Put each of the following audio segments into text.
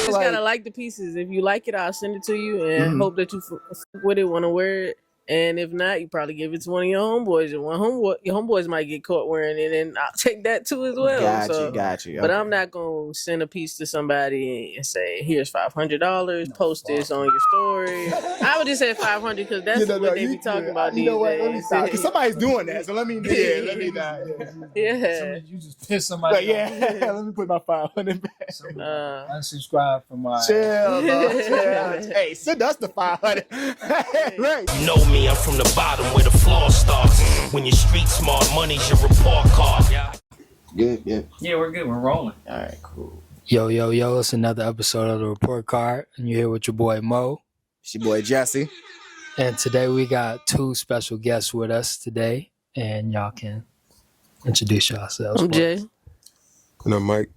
just gotta like the pieces. If you like it, I'll send it to you and hope that you fuck with it, want to wear it. And if not, you probably give it to one of your homeboys. And your homeboys might get caught wearing it, and I'll take that too as well. Got you. But I'm not gonna send a piece to somebody and say, "Here's $500. Post this on your story." I would just say 500 because that's what they be talking about these days. Let me stop. Because somebody's doing that, so let me not. Yeah. You just piss somebody off. Let me put my 500 back. Unsubscribe from my. Chill, bro. Hey, send us the 500. Right. You know me, I'm from the bottom where the floor starts. When you're street smart, money's your report card. Good. Yeah, we're good. We're rolling. All right, cool. Yo, it's another episode of the Report Card, and you're here with your boy Mo. It's your boy Jesse. And today we got two special guests with us today, and y'all can introduce yourselves. I'm Jay. And I'm Mike.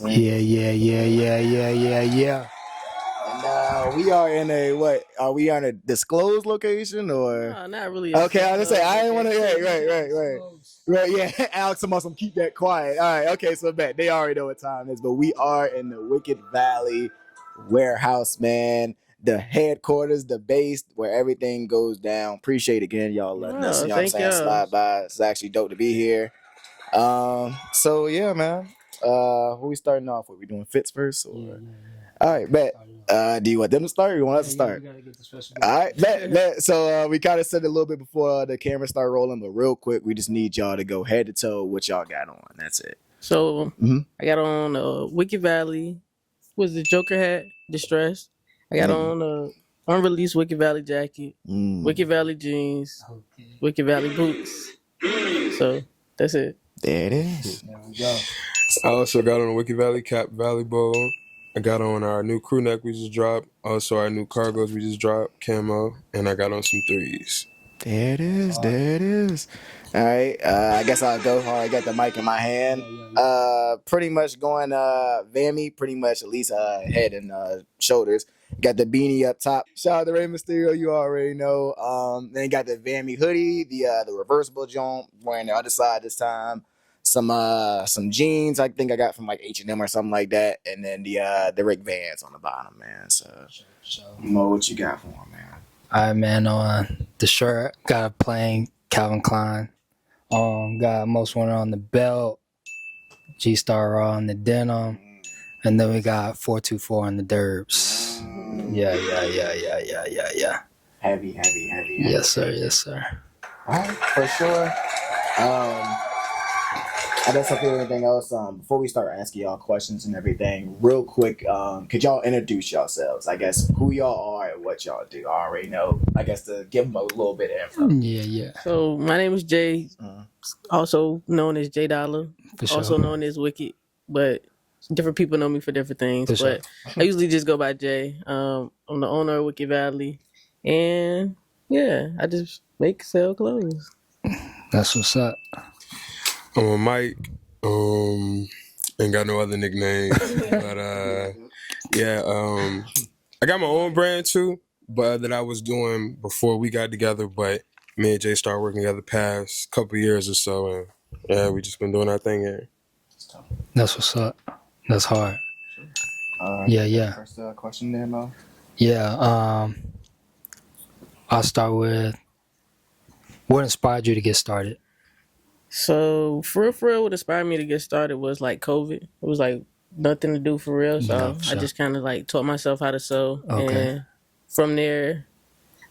Yeah. And we are in a are we on a disclosed location or? No, not really. Okay, I was gonna say I didn't want to. Right. Yeah, Alex must keep that quiet. All right. Okay, so bet they already know what time it is, but we are in the Wicked Valley warehouse, man. The headquarters, the base where everything goes down. Appreciate again, y'all letting us. You know what I'm saying? Slide by. It's actually dope to be here. So yeah, man. Who we starting off with? We doing fits first? Or? All right, bet. Do you want them to start or you want us to start? All right, bet. So we kind of said it a little bit before the camera started rolling, but real quick, we just need y'all to go head to toe what y'all got on. That's it. So I got on Wicked Valley. Was the Joker hat? Distressed. I got on unreleased Wicked Valley jacket. Wicked Valley jeans. Wicked Valley boots. So that's it. There it is. There we go. I also got on a Wicked Valley cap, Valley Bowl. I got on our new crew neck we just dropped. Also our new cargos we just dropped, camo. And I got on some threes. There it is. All right. I guess I'll go. I got the mic in my hand. Pretty much going Vammy, pretty much at least head and shoulders. Got the beanie up top. Shout out to Rey Mysterio, you already know. Then got the Vammy hoodie, the reversible joint, wearing the other side this time. Some jeans I think I got from like H&M or something like that, and then the Rick Vans on the bottom, man. So, Mo, what you got for him, man? All right, man. On the shirt, got a plain Calvin Klein. Got most wanted on the belt, G-Star on the denim, and then we got 424 on the derbs. Yeah. Heavy. Yes, sir. All right, for sure. I guess if there's anything else, before we start asking y'all questions and everything, real quick, could y'all introduce yourselves? I guess who y'all are and what y'all do. I already know. I guess to give them a little bit of info. Yeah. So my name is Jay, also known as J Dollar, also known as Wicked, but different people know me for different things. But I usually just go by Jay. I'm the owner of Wicked Valley, and yeah, I just sell clothes. That's what's up. I'm a Mike. Ain't got no other nicknames. But I got my own brand too, but that I was doing before we got together. But me and Jay started working together past couple years or so, and yeah, we just been doing our thing here. That's what's up. That's hard. Yeah. First question there, Mo. Yeah. I'll start with what inspired you to get started. So for real, what inspired me to get started was like COVID. It was like nothing to do for real. So I just kind of like taught myself how to sew. Okay. And from there,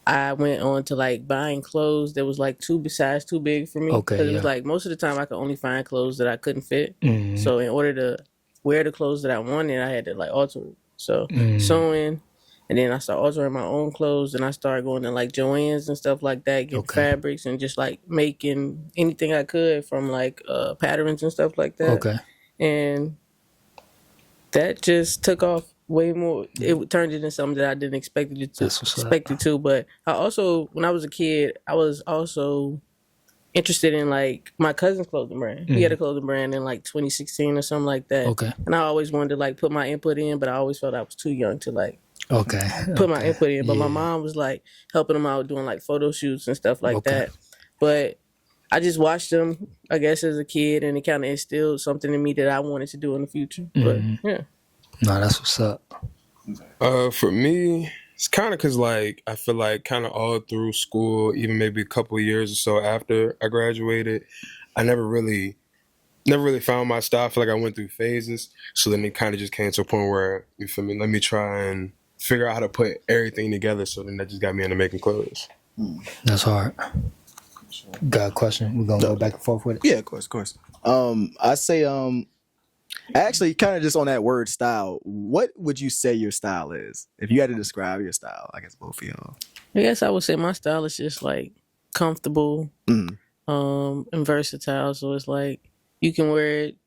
I went on to like buying clothes that was like too big for me. Okay. Because it was like most of the time I could only find clothes that I couldn't fit. Mm-hmm. So in order to wear the clothes that I wanted, I had to like alter it. So sewing. And then I started altering my own clothes, and I started going to like Joann's and stuff like that, getting fabrics and just like making anything I could from like patterns and stuff like that. Okay. And that just took off way more. It turned into something that I didn't expect it to. But I also, when I was a kid, I was also interested in like my cousin's clothing brand. He had a clothing brand in like 2016 or something like that. Okay. And I always wanted to like put my input in, but I always felt I was too young to like put my input in. But my mom was like helping him out doing like photo shoots and stuff like that. But I just watched them, I guess, as a kid, and it kind of instilled something in me that I wanted to do in the future. But yeah. No, that's what's up. For me, it's kind of because like I feel like kind of all through school, even maybe a couple of years or so after I graduated, I never really found my style. I feel like I went through phases. So then it kind of just came to a point where, you feel me, let me try and figure out how to put everything together. So then that just got me into making clothes. That's hard. Got a question? We're gonna go back and forth with it. Yeah, of course. I say actually kind of just on that word style, what would you say your style is? If you had to describe your style, I guess both of y'all. I guess I would say my style is just like comfortable, and versatile. So it's like you can wear it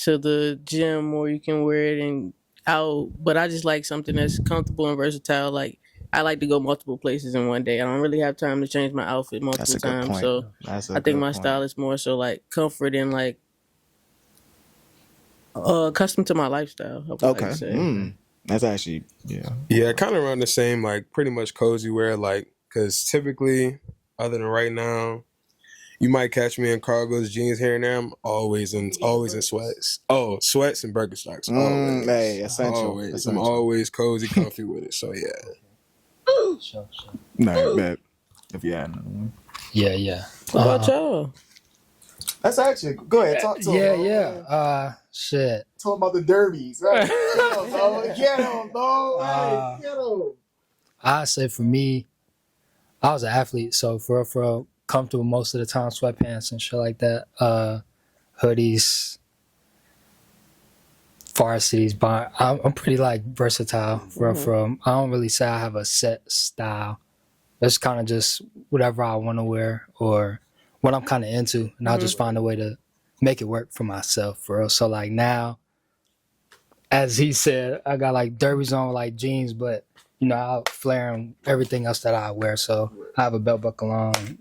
to the gym or you can wear it and out. But I just like something that's comfortable and versatile. Like I like to go multiple places in one day. I don't really have time to change my outfit multiple times. Point. So I think my style is more so like comfort and like accustomed to my lifestyle. I would like to say. That's actually Yeah, kind of around the same, like pretty much cozy wear, like because typically, other than right now, you might catch me in cargos, jeans here and there. I'm always in sweats. Oh, sweats and Birkenstocks. Always. Hey, essential. Always. Essential. I'm always cozy, comfy with it. So yeah. Sure. No, bet. If you had another one. Yeah. What about y'all? That's actually go ahead. Talk to him. Yeah. Shit. Talk about the derbies, right? Get him, bro. Get him. I say for me, I was an athlete, so for real, comfortable most of the time, sweatpants and shit like that, hoodies, varsities, but I'm pretty like versatile for real. I don't really say I have a set style. It's kind of just whatever I want to wear or what I'm kind of into, and I'll just find a way to make it work for myself, for real. So like now, as he said, I got like derbies on with like jeans, but you know, I'll flare and everything else that I wear. So I have a belt buckle on,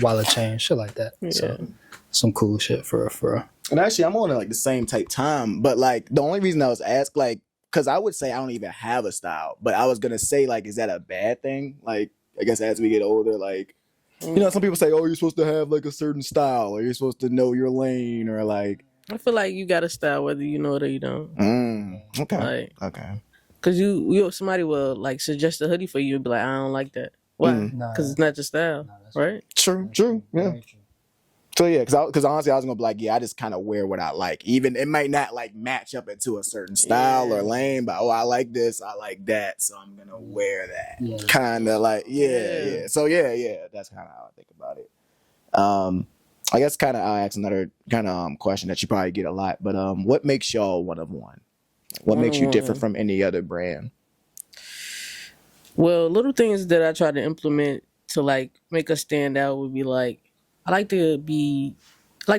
wallet chain, shit like that. Yeah. So some cool shit for real. And actually, I'm on like the same type time, but like the only reason I was asked, like, because I would say I don't even have a style, but I was gonna say like, is that a bad thing? Like, I guess as we get older, like, you know, some people say, oh, you're supposed to have like a certain style, or you're supposed to know your lane, or like. I feel like you got a style whether you know it or you don't. Okay. Like, okay. Cause you somebody will like suggest a hoodie for you and be like, I don't like that. Why? Because it's not your style, right? True. Yeah. So yeah, because honestly, I was gonna be like, yeah, I just kind of wear what I like. Even it might not like match up into a certain style or lane, but I like this, I like that, so I'm gonna wear that. Yeah. Kind of like yeah. So yeah, that's kind of how I think about it. I guess kind of I'll ask another kind of question that you probably get a lot, but what makes y'all one of one? What makes you different from any other brand? Well, little things that I try to implement to like make us stand out would be like I like to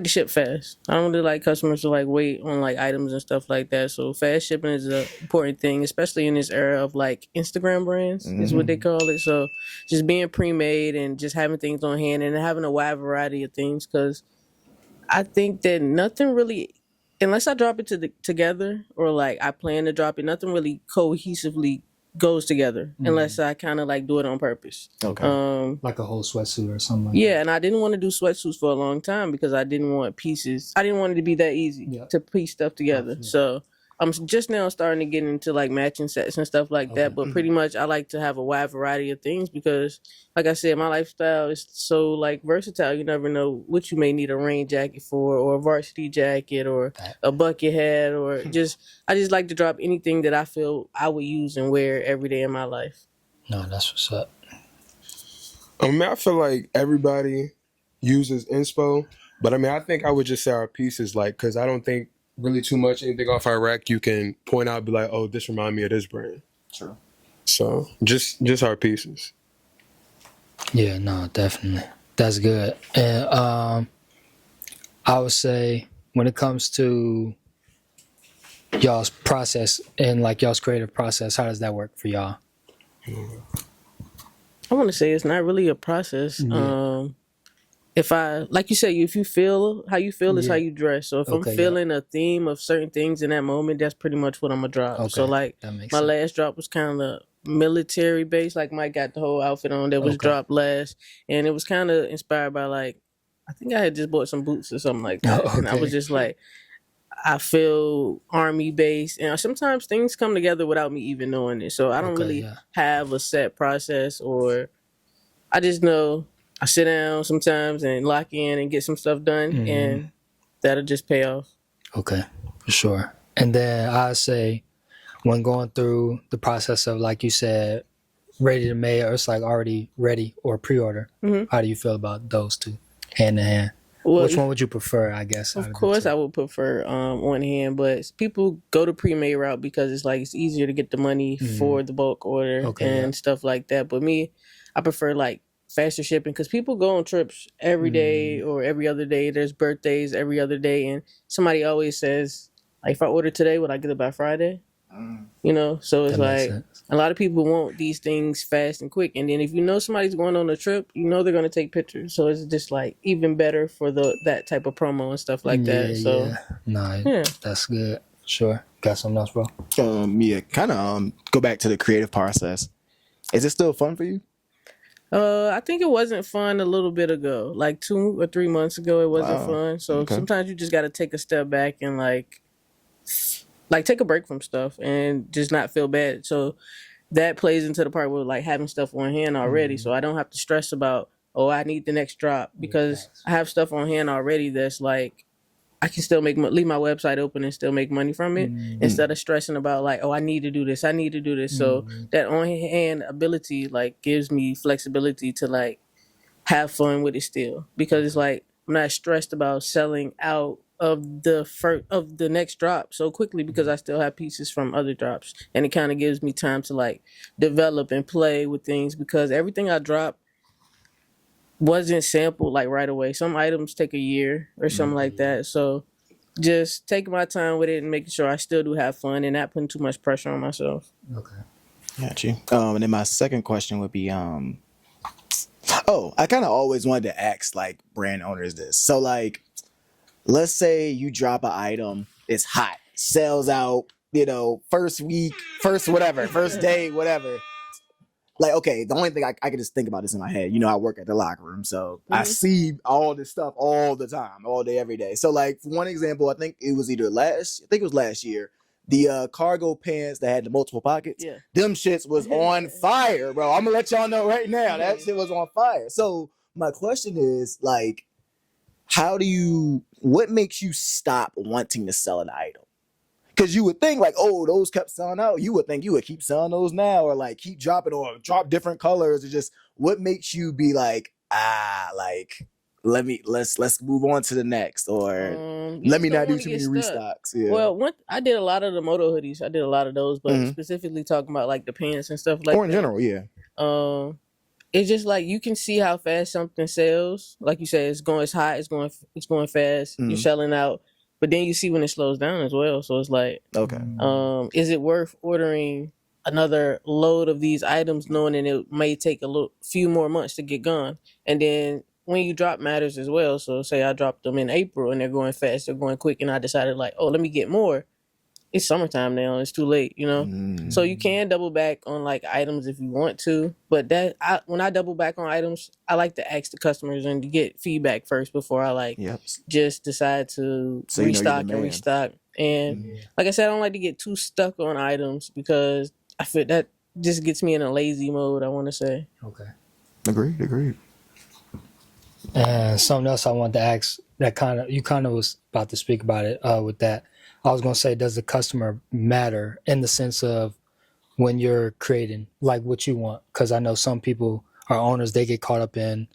ship fast. I don't really like customers to like wait on like items and stuff like that. So fast shipping is an important thing, especially in this era of like Instagram brands is what they call it. So just being pre-made and just having things on hand and having a wide variety of things, because I think that nothing really, unless I drop it together or like I plan to drop it, nothing really cohesively goes together unless I kind of like do it on purpose. Okay. Like a whole sweatsuit or something like Yeah, and I didn't want to do sweatsuits for a long time because I didn't want pieces. I didn't want it to be that easy to piece stuff together. So I'm just now starting to get into like matching sets and stuff like that. But pretty much I like to have a wide variety of things because, like I said, my lifestyle is so like versatile. You never know what you may need a rain jacket for, or a varsity jacket, or a bucket hat, or I just like to drop anything that I feel I would use and wear every day in my life. No, that's what's up. I feel like everybody uses inspo, but I think I would just say our pieces, like, because I don't think really too much anything off our rack you can point out and be like, oh, this remind me of this brand. True. So just our pieces. Yeah, no, definitely. That's good. And I would say when it comes to y'all's process and like y'all's creative process, how does that work for y'all? I want to say it's not really a process. If I, like you said, if you feel how you feel is how you dress. So if I'm feeling a theme of certain things in that moment, that's pretty much what I'm gonna drop. Okay, so like my last drop was kind of military based. Like Mike got the whole outfit on that was dropped last, and it was kind of inspired by like I think I had just bought some boots or something like that, and I was just like, I feel army based, and sometimes things come together without me even knowing it. So I don't really have a set process, or I just know I sit down sometimes and lock in and get some stuff done, and that'll just pay off. Okay, for sure. And then I say, when going through the process of, like you said, ready to make, or it's like already ready, or pre-order, how do you feel about those two, hand in hand? Well, which one would you prefer, I guess? Of course, I would prefer on hand, but people go to pre-made route because it's like it's easier to get the money for the bulk order and stuff like that. But me, I prefer like faster shipping because people go on trips every day or every other day. There's birthdays every other day, and somebody always says, like, if I order today, would I get it by Friday? You know, so it's like a lot of people want these things fast and quick, and then if you know somebody's going on a trip, you know they're going to take pictures, so it's just like even better for that type of promo and stuff like that. So that's good. Sure. Got something else, bro? Kind of go back to the creative process. Is it still fun for you? I think it wasn't fun a little bit ago, like 2 or 3 months ago. It wasn't fun. So sometimes you just got to take a step back and like take a break from stuff and just not feel bad. So that plays into the part with like having stuff on hand already. So I don't have to stress about, oh, I need the next drop, because I have stuff on hand already that's like, I can still leave my website open and still make money from it instead of stressing about like, oh, I need to do this. So that on hand ability like gives me flexibility to like have fun with it still, because it's like I'm not stressed about selling out of the next drop so quickly, because I still have pieces from other drops, and it kind of gives me time to like develop and play with things, because everything I drop wasn't sampled like right away. Some items take a year or something like that. So just taking my time with it and making sure I still do have fun and not putting too much pressure on myself. Okay. Got you. And then my second question would be, I kind of always wanted to ask like brand owners this. So like, let's say you drop an item, it's hot, sells out, you know, first week, first day, whatever. Like, okay, the only thing I can just think about this in my head. You know, I work at the locker room, so I see all this stuff all the time, all day, every day. So, like, for one example, I think it was last year, the cargo pants that had the multiple pockets, them shits was on fire, bro. I'm gonna let y'all know right now, that shit was on fire. So, my question is, like, what makes you stop wanting to sell an item? Because you would think like, oh, those kept selling out. You would think you would keep selling those now, or like keep dropping, or drop different colors, or just what makes you be like, let's move on to the next, or let me not do too many restocks. Yeah. Well, I did a lot of the moto hoodies. I did a lot of those, but specifically talking about like the pants and stuff like that. Or in general, yeah. It's just like you can see how fast something sells. Like you said, it's hot, it's going fast. You're selling out. But then you see when it slows down as well. So it's like, is it worth ordering another load of these items knowing that it may take few more months to get gone? And then when you drop matters as well. So say I dropped them in April and they're going fast, they're going quick, and I decided like, oh, let me get more. It's summertime now. It's too late, you know? So you can double back on like items if you want to. But when I double back on items, I like to ask the customers and to get feedback first before I like just decide to restock. And like I said, I don't like to get too stuck on items, because I feel that just gets me in a lazy mode, I want to say. Okay. Agreed. And something else I wanted to ask, that you kind of was about to speak about it with that. I was going to say, does the customer matter in the sense of when you're creating like what you want? Because I know some people are owners, they get caught up in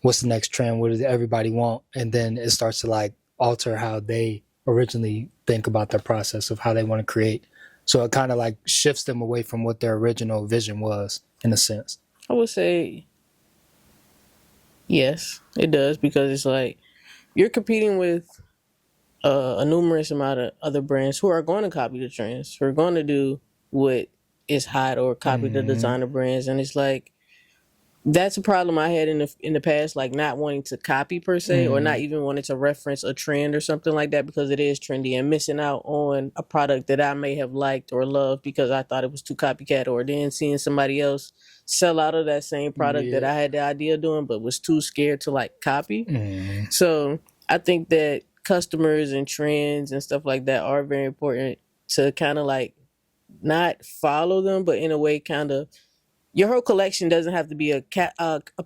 what's the next trend, what does everybody want? And then it starts to like alter how they originally think about their process of how they want to create. So it kind of like shifts them away from what their original vision was, in a sense. I would say yes, it does, because it's like you're competing with a numerous amount of other brands who are going to copy the trends, who are going to do what is hot or copy the designer brands. And it's like, that's a problem I had in the past, like not wanting to copy per se, or not even wanting to reference a trend or something like that, because it is trendy, and missing out on a product that I may have liked or loved because I thought it was too copycat, or then seeing somebody else sell out of that same product that I had the idea of doing but was too scared to like copy. So I think that customers and trends and stuff like that are very important to kind of like not follow them, but in a way kind of your whole collection doesn't have to be a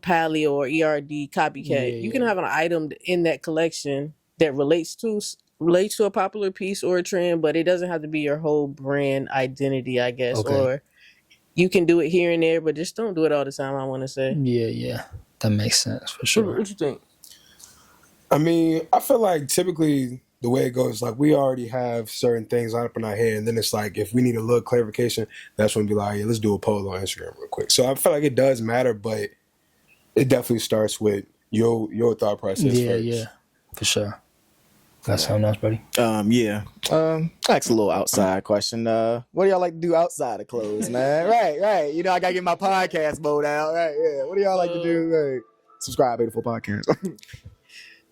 Pally or ERD copycat. You can have an item in that collection that relates to a popular piece or a trend, but it doesn't have to be your whole brand identity, I guess. Okay. Or you can do it here and there, but just don't do it all the time, I want to say. Yeah. That makes sense for sure. What you think? I mean, I feel like typically the way it goes, like we already have certain things lined up in our head, and then it's like if we need a little clarification, that's when we be like, yeah, let's do a poll on Instagram real quick. So I feel like it does matter, but it definitely starts with your thought process first. Yeah, for sure. Got something else, buddy? Ask a little outside question. What do y'all like to do outside of clothes, man? Right. You know, I gotta get my podcast mode out. Right, yeah. What do y'all like to do? Right. Subscribe, Beautiful Podcast.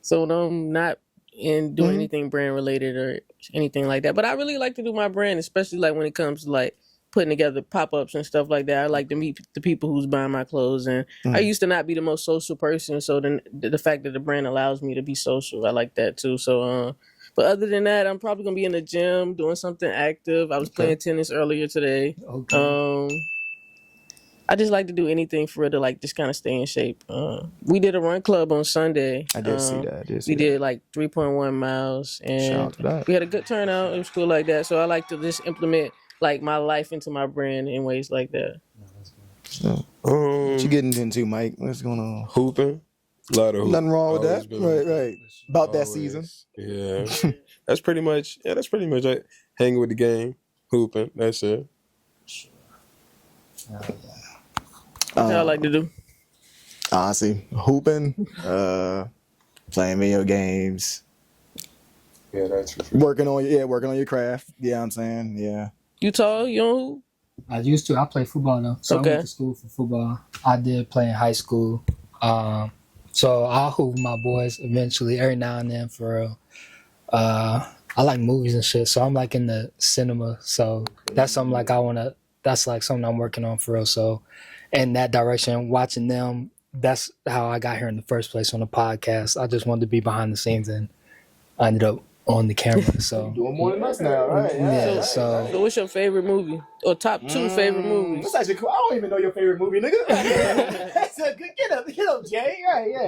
So when I'm not doing anything brand related or anything like that, but I really like to do my brand, especially like when it comes to like putting together pop-ups and stuff like that. I like to meet the people who's buying my clothes, and I used to not be the most social person, so then the fact that the brand allows me to be social, I like that too. So but other than that, I'm probably gonna be in the gym doing something active. I was playing tennis earlier today. I just like to do anything for real to like just kind of stay in shape. We did a run club on Sunday. I did see that. We did like 3.1 miles, and we had a good turnout. It was cool like that. So I like to just implement like my life into my brand in ways like that. So, what you getting into, Mike? What's going on? Hooping. A lot of hooping. Nothing wrong with that. Right. About that Always. season. Yeah. That's pretty much it. Hanging with the game, hooping. That's it. What y'all like to do? Honestly, hooping, playing video games. Yeah, that's for sure. Working on your craft. Yeah, I'm saying, yeah. You tall? You don't hoop? I used to. I play football though. So Okay. I went to school for football. I did play in high school. So I'll hoop with my boys eventually, every now and then for real. I like movies and shit, so I'm like in the cinema. So that's something like that's like something I'm working on for real. So in that direction, watching them, that's how I got here in the first place on the podcast. I just wanted to be behind the scenes, and I ended up on the camera. So Doing more than us now, right? yeah. So So what's your favorite movie or top 2 favorite movies? That's actually cool. I don't even know your favorite movie, nigga. That's a good get up, Jay. Right, yeah.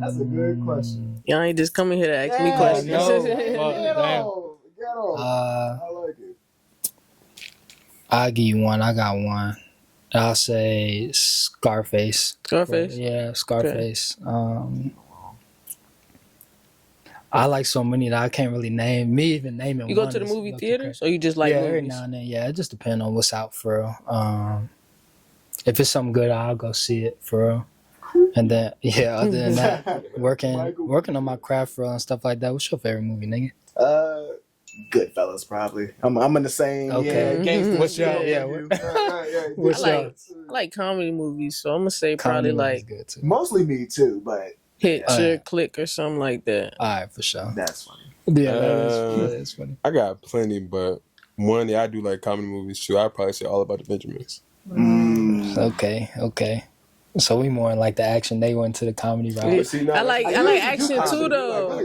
That's a good question. Y'all ain't just coming here to ask me Yeah, questions. no. Get Damn. on. I like it. I'll give you one. I got one. I'll say Scarface. Scarface? Yeah, Scarface. I like so many that I can't really name. Me even naming You go one to the is movie nothing theaters, crazy. or you just like yeah, every movies? now and then. Yeah, it just depends on what's out for real. If it's something good, I'll go see it for real. And then other than that, working on my craft for real and stuff like that. What's your favorite movie, nigga? Goodfellas, probably. I'm in the same. Okay. Yeah, gangster. What's your- shit. yeah, What's I like comedy movies, so I'm gonna say probably Comedy like movie's good too. Mostly me too, but Hitch or Click or something like that. All right, for sure. that's funny. Yeah, that is funny. I got plenty, but I do like comedy movies too. I'd probably say All About the Benjamins. Okay. So we more in like the action. They went to the comedy route. Yeah. I like action too though.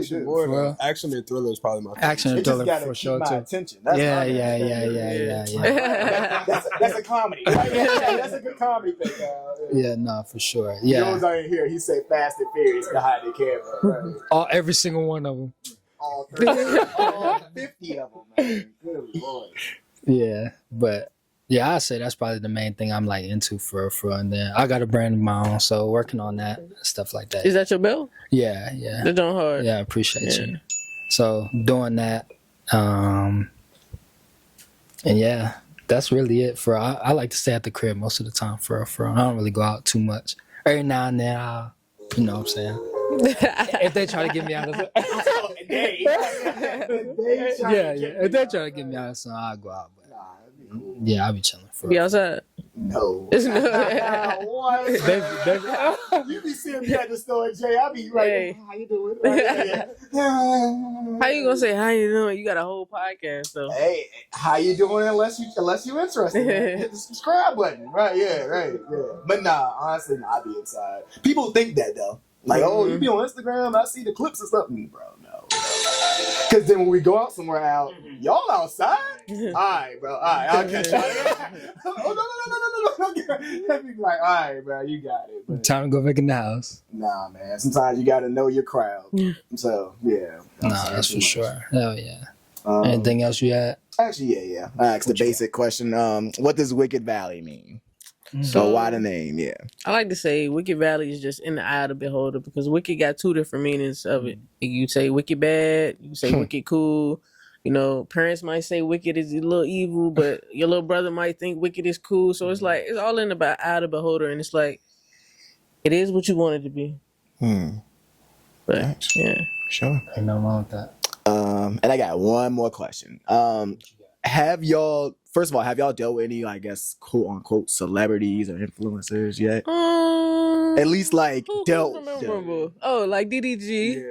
Action and thriller is probably my favorite. Action It and just thriller gotta for keep sure my too. attention. That's Yeah. That's a comedy. Right? Yeah, that's a good comedy thing. Yeah, no, for sure. Yeah, Jones out here. He said Fast and Furious behind the camera. Right? every single one of them. All 50 of them, man. Good Lord. Yeah, but yeah, I'd say that's probably the main thing I'm like into for and then I got a brand of my own, so working on that stuff like that. Is that your belt? Yeah. They're doing hard. Yeah, I appreciate you. So doing that, and yeah, that's really it. I like to stay at the crib most of the time. For I don't really go out too much. Every now and then, you know what I'm saying. If they try to get me out of it, if they try to get me out of something, I'll go out. But yeah, I'll be chilling for Be outside. No. It's no- What? You be seeing me at the store, Jay. I be like, Hey. how you doing? Right, yeah. How you gonna say how you doing? You got a whole podcast though. Hey, how you doing? Unless you interested, man. Hit the subscribe button. Right? Yeah. But nah, honestly, I be inside. People think that though. Like, oh, you be on Instagram? I see the clips or something, bro. No. Because then when we go out somewhere out, y'all outside? All right, bro. All right, I'll catch y'all. Oh, no. Let me be like, all right, bro, you got it. But, Time to go back in the house. nah, man. Sometimes you got to know your crowd. So, yeah. Nah, that's for sure. Hell yeah. Um, Anything else you had? Actually, yeah. I asked the basic question. What does Wicked Valley mean? So why the name? Yeah. I like to say Wicked Valley is just in the eye of the beholder because Wicked got two different meanings of it. You say Wicked bad, you say Wicked cool. You know, parents might say Wicked is a little evil, but your little brother might think Wicked is cool. So it's like, it's all in the eye of the beholder. And it's like, it is what you want it to be. But, yeah. Sure. Ain't nothing wrong with that. And I got one more question. First of all, have y'all dealt with any, I guess, quote unquote celebrities or influencers yet? At least like dealt. Oh, like DDG. Yeah.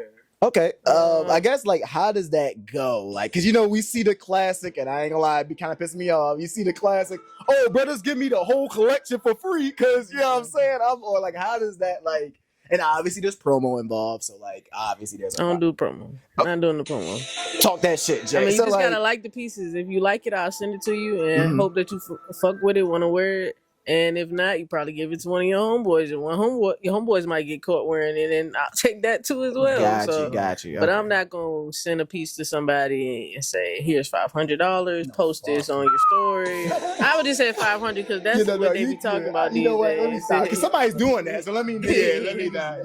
Okay. I guess like how does that go? Like, cause you know we see the classic, and I ain't gonna lie, it be kind of pissing me off. You see the classic. Oh, brothers, give me the whole collection for free, cause you know what I'm saying. Or like, how does that like? And obviously there's promo involved, so like obviously there's. I don't do promo. I'm not doing the promo. Talk that shit, Jay. I mean, you so, just like, gotta like the pieces. If you like it, I'll send it to you and hope that you fuck with it, want to wear it. And if not, you probably give it to one of your homeboys. And your homeboys might get caught wearing it, and I'll take that too as well. Got you. But I'm not gonna send a piece to somebody and say, "Here's $500. Post this on your story." I would just say 500 because that's what they be talking about these days. Let me stop, because somebody's doing that. So let me not.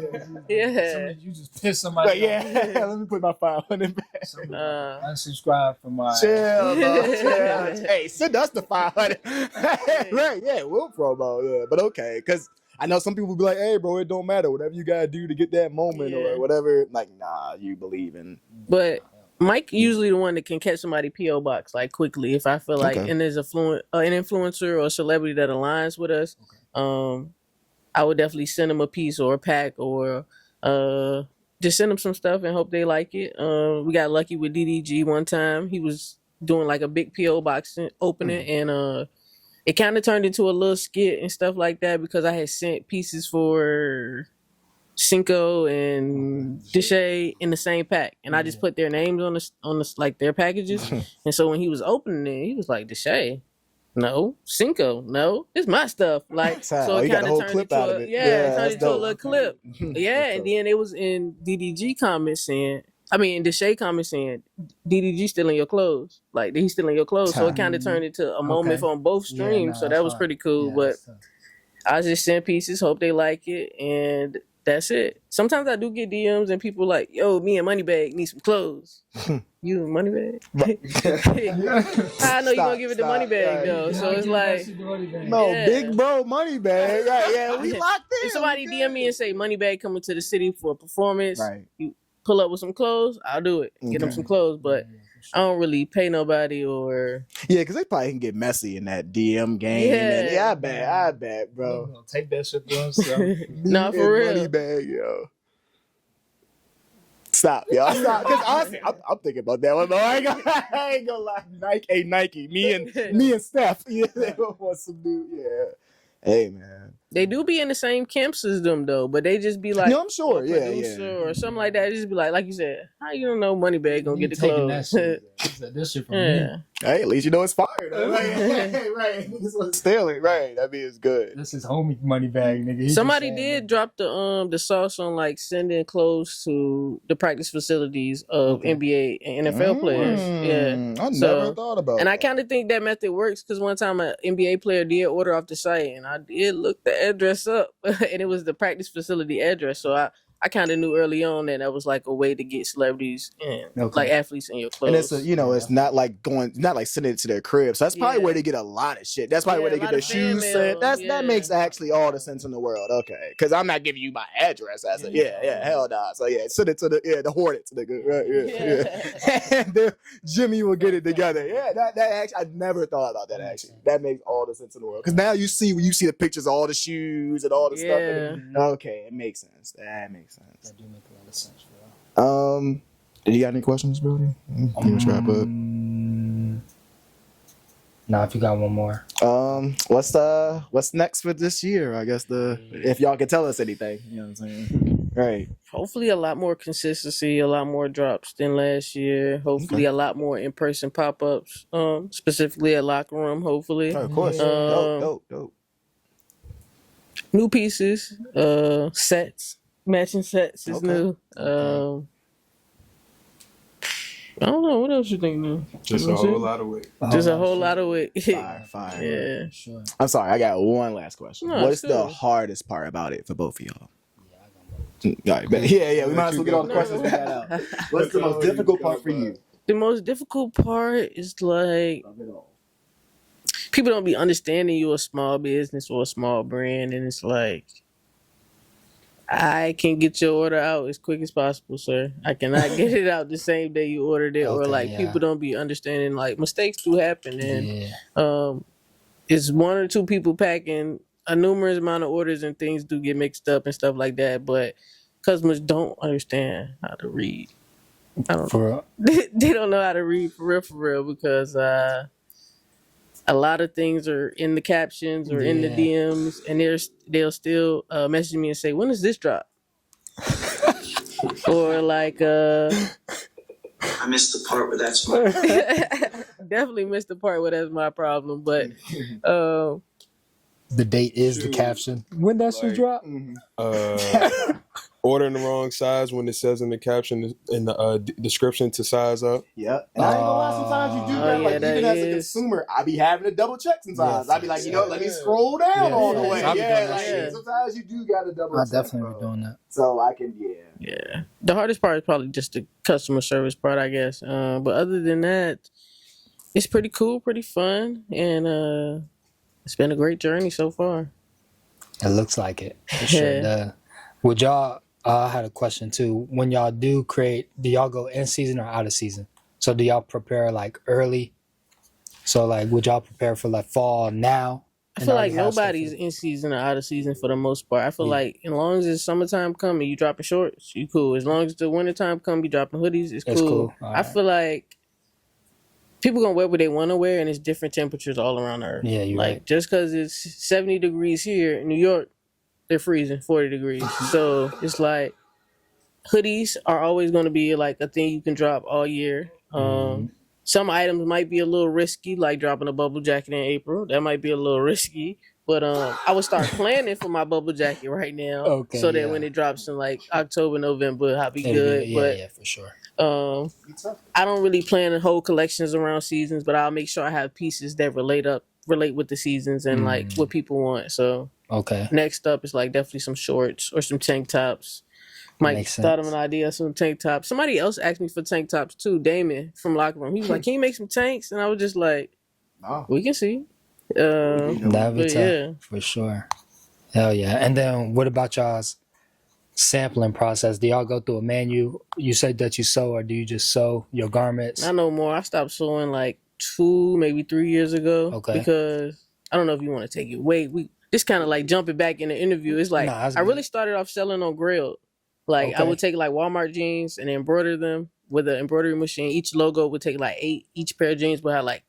Yeah. You just piss somebody off. Yeah, let me put my 500 back. Unsubscribe from my. Chill, bro. Chill. Hey, send us the 500. Right? Yeah, we'll promo. Yeah, but okay, because I know some people be like, "Hey, bro, it don't matter. Whatever you gotta do to get that moment or whatever." Like, nah, you believe in. But Mike usually the one that can catch somebody PO box like quickly if I feel like, and there's an influencer or a celebrity that aligns with us. I would definitely send them a piece or a pack or just send them some stuff and hope they like it. We got lucky with DDG one time. He was doing like a big PO box opening and it kind of turned into a little skit and stuff like that because I had sent pieces for Cinco and Deshae in the same pack, and I just put their names on the like their packages. And so when he was opening it, he was like, "Deshae, no. Cinco, no. It's my stuff." Like, so it kind of turned into it turned into a little clip. Yeah, and then it was in DDG comments saying. Deshae comments saying, DDG stealing your clothes. Like, he's stealing your clothes. So it kind of turned into a moment on both streams. So that was pretty cool. But I just send pieces, hope they like it, and that's it. Sometimes I do get DMs and people like, "Yo, me and Moneybag need some clothes." You and Moneybag? I know you're going to give it to Moneybag, though. So it's like... Big bro Moneybag. Right, yeah, we locked in. If somebody DM me and say, Moneybag coming to the city for a performance, right. You pull up with some clothes, I'll do it. Get them some clothes, but I don't really pay nobody or... Yeah, because they probably can get messy in that DM game. Yeah, I bet, bro. Take that shit to himself. Nah, for real. Moneybag, yo. Stop, y'all. Stop. Because honestly, I'm thinking about that one, though. I ain't gonna lie. Nike. Me and Steph. Yeah, they want some new... Yeah. Hey, man. They do be in the same camps as them, though, but they just be like... I'm sure, or something like that. It just be like you said, how you don't know Moneybag gonna get the clothes? This shit from me. Hey, at least you know it's fire, though. Right. This one's stealing. Right. That means good. This is homie Moneybag, nigga. Somebody did drop the sauce on like sending clothes to the practice facilities of NBA and NFL players. Yeah. I never thought about and I kind of think that method works because one time an NBA player did order off the site and I did look the address up and it was the practice facility address. So I kind of knew early on that was like a way to get celebrities and like athletes in your clothes. And it's not like sending it to their crib. So that's probably where they get a lot of shit. That's probably where they get their shoes sent. That makes actually all the sense in the world. Okay, because I'm not giving you my address as a hell nah. So send it to the Hornets, nigga. Right, and then Jimmy will get it together. Yeah, that actually I never thought about that actually. That makes all the sense in the world. Because now you see the pictures of all the shoes and all the stuff. Okay, it makes sense. That makes sense. That do make a lot of sense for that. Did you got any questions, Brody? Let's wrap up. Nah, if you got one more. What's next for this year? I guess if y'all can tell us anything, you know what I'm saying. Right. Hopefully, a lot more consistency, a lot more drops than last year. Hopefully, a lot more in-person pop-ups, specifically at Locker Room. Hopefully, Oh, of course. Dope. new pieces, sets, matching sets is new. I don't know what else you think new. Just a whole lot of weight. Just a whole lot of weight. Fire. Yeah. Sure. I'm sorry, I got one last question. No, What's it's the cool. hardest part about it for both of y'all? All right, but yeah, we might as well get all the questions we got out. What's the most difficult part for you? The most difficult part is like people don't be understanding you a small business or a small brand, and it's like I can get your order out as quick as possible, sir. I cannot get it out the same day you ordered it, or like people don't be understanding. Like mistakes do happen, and it's one or two people packing a numerous amount of orders, and things do get mixed up and stuff like that. But customers don't understand how to read. I don't know. They don't know how to read for real, because a lot of things are in the captions or in the DMs, and they'll still message me and say, "When does this drop?" Or like, I missed the part where that's my definitely missed the part where that's my problem. But The date is the caption. When that should drop? Ordering the wrong size when it says in the caption in the description to size up. Yep. And I ain't gonna lie, sometimes you do that. Like even as a consumer, I be having to double check sometimes. I be like, let me scroll down all the way. Sometimes you do gotta double check. I definitely be doing that. So I can, Yeah. The hardest part is probably just the customer service part, I guess. But other than that, it's pretty cool, pretty fun, and it's been a great journey so far. It looks like it. It sure does. Would y'all? I had a question too. When y'all do create, do y'all go in season or out of season? So do y'all prepare like early? So like, would y'all prepare for like fall now? I feel like nobody's in season or out of season for the most part. I feel like as long as it's summertime coming, you dropping shorts, you cool. As long as the wintertime come, you dropping hoodies, it's cool. I feel like people gonna wear what they want to wear, and it's different temperatures all around the earth. Yeah, you're like, right. Just because it's 70 degrees here in New York, they're freezing 40 degrees. So it's like hoodies are always going to be like a thing you can drop all year. Some items might be a little risky, like dropping a bubble jacket in April. That might be a little risky. But I would start planning for my bubble jacket right now, so that when it drops in like October, November, I'll be good. Yeah, for sure. I don't really plan whole collections around seasons, but I'll make sure I have pieces that relate with the seasons and like what people want. So next up is like definitely some shorts or some tank tops. Mike thought of an idea of some tank tops. Somebody else asked me for tank tops too. Damon from Locker Room. He was like, "Can you make some tanks?" And I was just like, "We can see." That'd be tough for sure. Hell yeah! And then what about y'all's sampling process? Do y'all go through a menu? You said that you sew, or do you just sew your garments? I know more. I stopped sewing like 2, maybe 3 years ago. Because I don't know if you want to take it. We just kind of like jumping back in the interview. It's like I really started off selling on Grailed. Like I would take like Walmart jeans and embroider them with an embroidery machine. Each logo would take like 8. Each pair of jeans would have like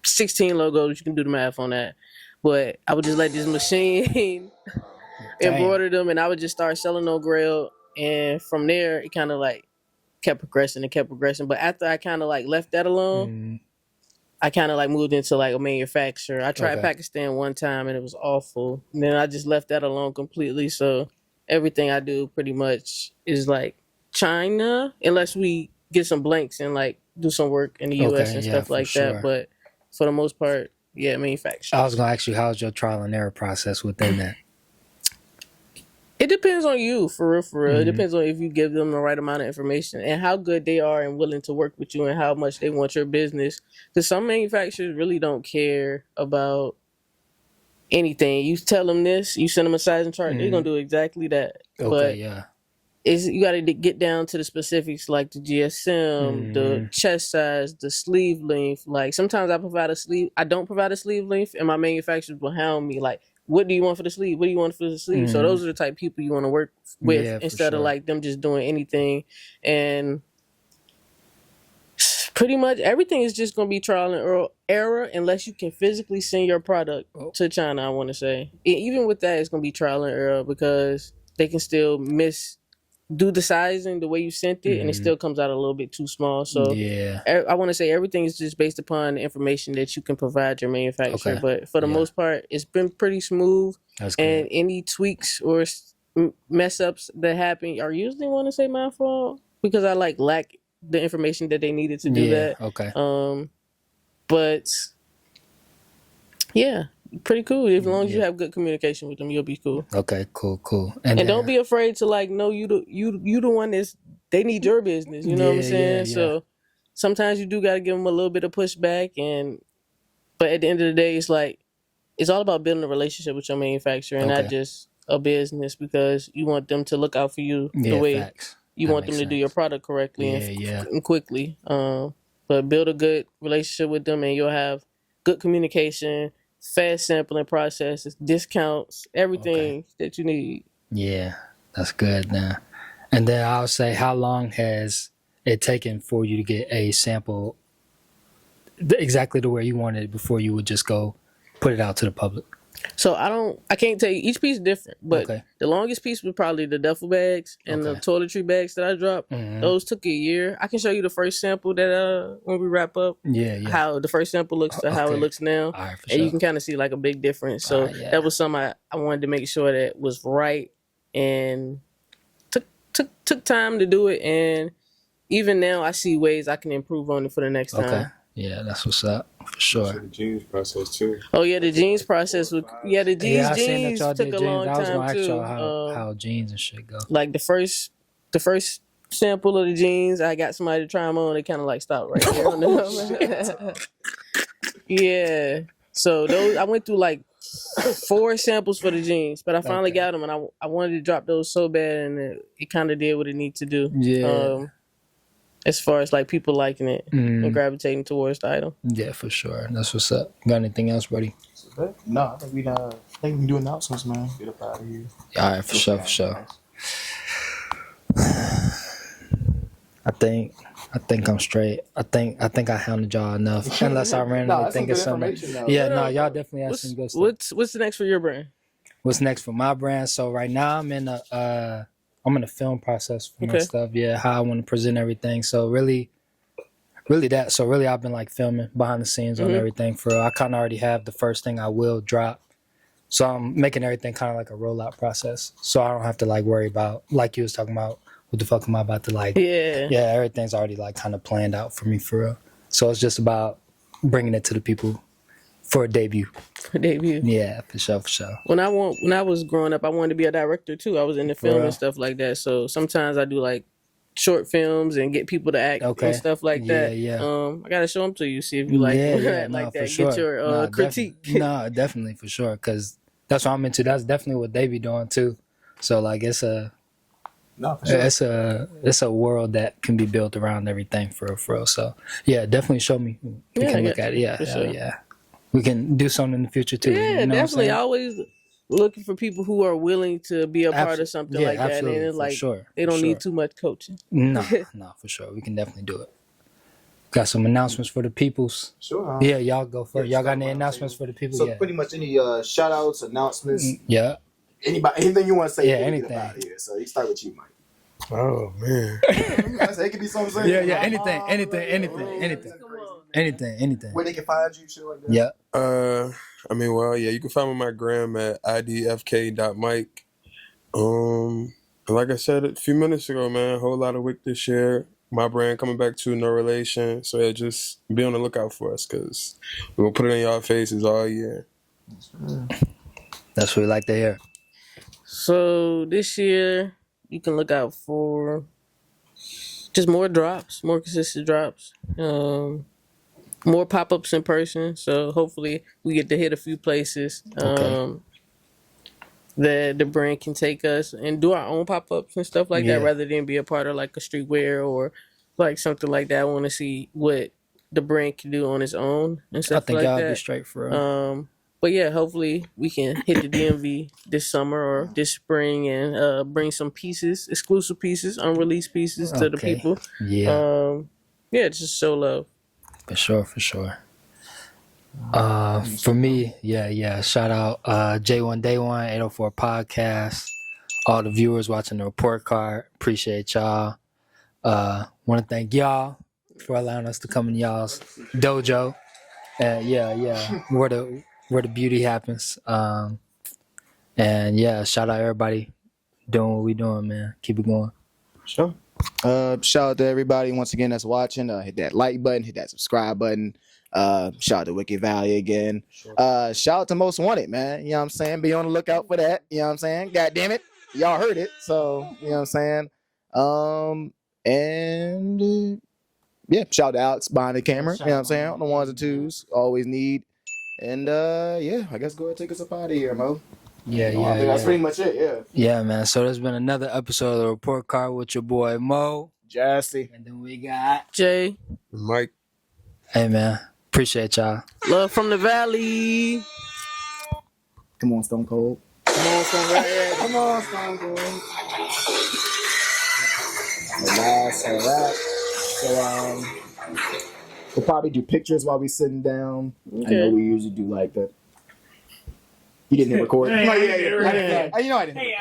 16 logos. You can do the math on that. But I would just let this machine embroider them, and I would just start selling on Grailed. And from there, it kind of like kept progressing. But after I kind of like left that alone, I kind of like moved into like a manufacturer. I tried Pakistan one time and it was awful. And then I just left that alone completely. So everything I do pretty much is like China, unless we get some blanks and like do some work in the US and stuff like that. But for the most part, manufacturing. I was gonna ask you, how's your trial and error process within that? It depends on you, for real. It depends on if you give them the right amount of information and how good they are and willing to work with you and how much they want your business. Because some manufacturers really don't care about anything. You tell them this, you send them a sizing chart, they're gonna do exactly that. You got to get down to the specifics, like the GSM, the chest size, the sleeve length. Like sometimes I don't provide a sleeve length, and my manufacturers will hound me like, "What do you want for the sleeve? What do you want for the sleeve?" So those are the type of people you want to work with instead of like them just doing anything. And pretty much everything is just gonna be trial and error unless you can physically send your product to China. I want to say even with that, it's gonna be trial and error because they can still do the sizing the way you sent it, and it still comes out a little bit too small. So Yeah. I want to say everything is just based upon the information that you can provide your manufacturer. Okay. But for the most part, it's been pretty smooth. That's good. And any tweaks or mess ups that happen are usually, want to say, my fault because I lack the information that they needed to do that. Okay. But yeah, pretty cool. As long as you have good communication with them, you'll be cool. Okay. Cool. And don't be afraid to know you the one that's they need your business. You know what I'm saying? Yeah. So sometimes you do got to give them a little bit of pushback, but at the end of the day, it's all about building a relationship with your manufacturer and not just a business, because you want them to look out for you the way you want them to do your product correctly and quickly. But build a good relationship with them, and you'll have good communication, fast sampling processes, discounts, everything that you need. Yeah, that's good now. And then I'll say, how long has it taken for you to get a sample exactly to where you wanted it before you would just go put it out to the public? So I can't tell you, each piece is different, but the longest piece was probably the duffel bags and the toiletry bags that I dropped. Those took a year. I can show you the first sample that when we wrap up, how the first sample looks to how it looks now. And you can kind of see a big difference. So that was something I wanted to make sure that was right, and took time to do it. And even now I see ways I can improve on it for the next time. Yeah, that's what's up for sure. The jeans process too. Oh yeah, the jeans process was the jeans took a long time too. I was gonna ask y'all how jeans and shit go. Like the first sample of the jeans, I got somebody to try them on. They kind of stopped right there. Yeah. So those I went through 4 samples for the jeans, but I finally got them, and I wanted to drop those so bad, and it kind of did what it needed to do. Yeah. As far as people liking it and gravitating towards the item. Yeah, for sure. That's what's up. Got anything else, buddy? No, I think we can do announcements, man. Get up out of here. All right, for sure. I think I'm straight. I think I handled y'all enough. Unless I randomly think of something. Yeah, no, y'all definitely have some good stuff. What's the next for your brand? What's next for my brand? So right now I'm in the film process for my stuff. Yeah, how I want to present everything. So really that. So really I've been filming behind the scenes on everything. I kind of already have the first thing I will drop. So I'm making everything kind of like a rollout process. So I don't have to worry about, like you was talking about, what the fuck am I about to Yeah, everything's already kind of planned out for me for real. So it's just about bringing it to the people for a debut. Yeah, for sure. When I was growing up, I wanted to be a director too. I was into film and stuff like that. So sometimes I do short films and get people to act and stuff like that. Yeah. I gotta show them to you, see if you like that. For sure. Get your critique. Definitely for sure, because that's what I'm into. That's definitely what they be doing too. So it's a it's a world that can be built around everything for real. So yeah, definitely show me. We can look at it. Yeah, hell yeah. We can do something in the future too. Yeah, you know definitely. Always looking for people who are willing to be a part of something like that. And it's they don't need too much coaching. No, for sure. We can definitely do it. Got some announcements for the peoples. Sure. Yeah, y'all go first. Y'all got any announcements for the people? So pretty much any shout outs, announcements. Yeah. Anything you want to say? Yeah, anything. Out of here. So you start with you, Mike. Oh man. It could be something. Yeah. Anything. Where they can find you, shit like that. Yeah. You can find me on my gram at idfk.mike. And like I said a few minutes ago, man, a whole lot of wick this year. My brand coming back to No Relation. So yeah, just be on the lookout for us, because we're going to put it in y'all faces all year. That's what we like to hear. So this year, you can look out for just more drops, more consistent drops. More pop-ups in person, so hopefully we get to hit a few places that the brand can take us and do our own pop-ups and stuff like that, rather than be a part of a streetwear or something like that. I want to see what the brand can do on its own and stuff like that. I think y'all be straight for real. But yeah, hopefully we can hit the DMV this summer or this spring and bring some pieces, exclusive pieces, unreleased pieces to the people. Yeah, just show love. For sure. For me, shout out J1 Day 1, 804 Podcast. all the viewers watching the report card. Appreciate y'all. Want to thank y'all for allowing us to come in y'all's dojo. Yeah, where the beauty happens. And yeah, shout out everybody doing what we doing, man. Keep it going. Sure. Shout out to everybody once again that's watching. Hit that like button, hit that subscribe button. Shout out to Wicked Valley again. Shout out to Most Wanted, man. You know what I'm saying? Be on the lookout for that. You know what I'm saying? God damn it. Y'all heard it. So, you know what I'm saying? And yeah, shout out to Alex behind the camera. You know what I'm saying? On the ones and twos. Always need. And yeah, I guess go ahead and take us up out of here, Mo. Yeah, I think that's pretty much it, yeah. Yeah, man. So there's been another episode of the report card with your boy Mo. Jesse. And then we got Jay, Mike. Hey man. Appreciate y'all. love from the valley. Come on, Stone Cold. Come on, Stone Cold. Yeah, come on, Stone Cold. Last of that. So we'll probably do pictures while we sitting down. Okay. I know we usually do like that. You didn't hit record. Yeah, No, I didn't. You know I didn't. Hey,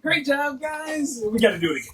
great job, guys. We got to do it again.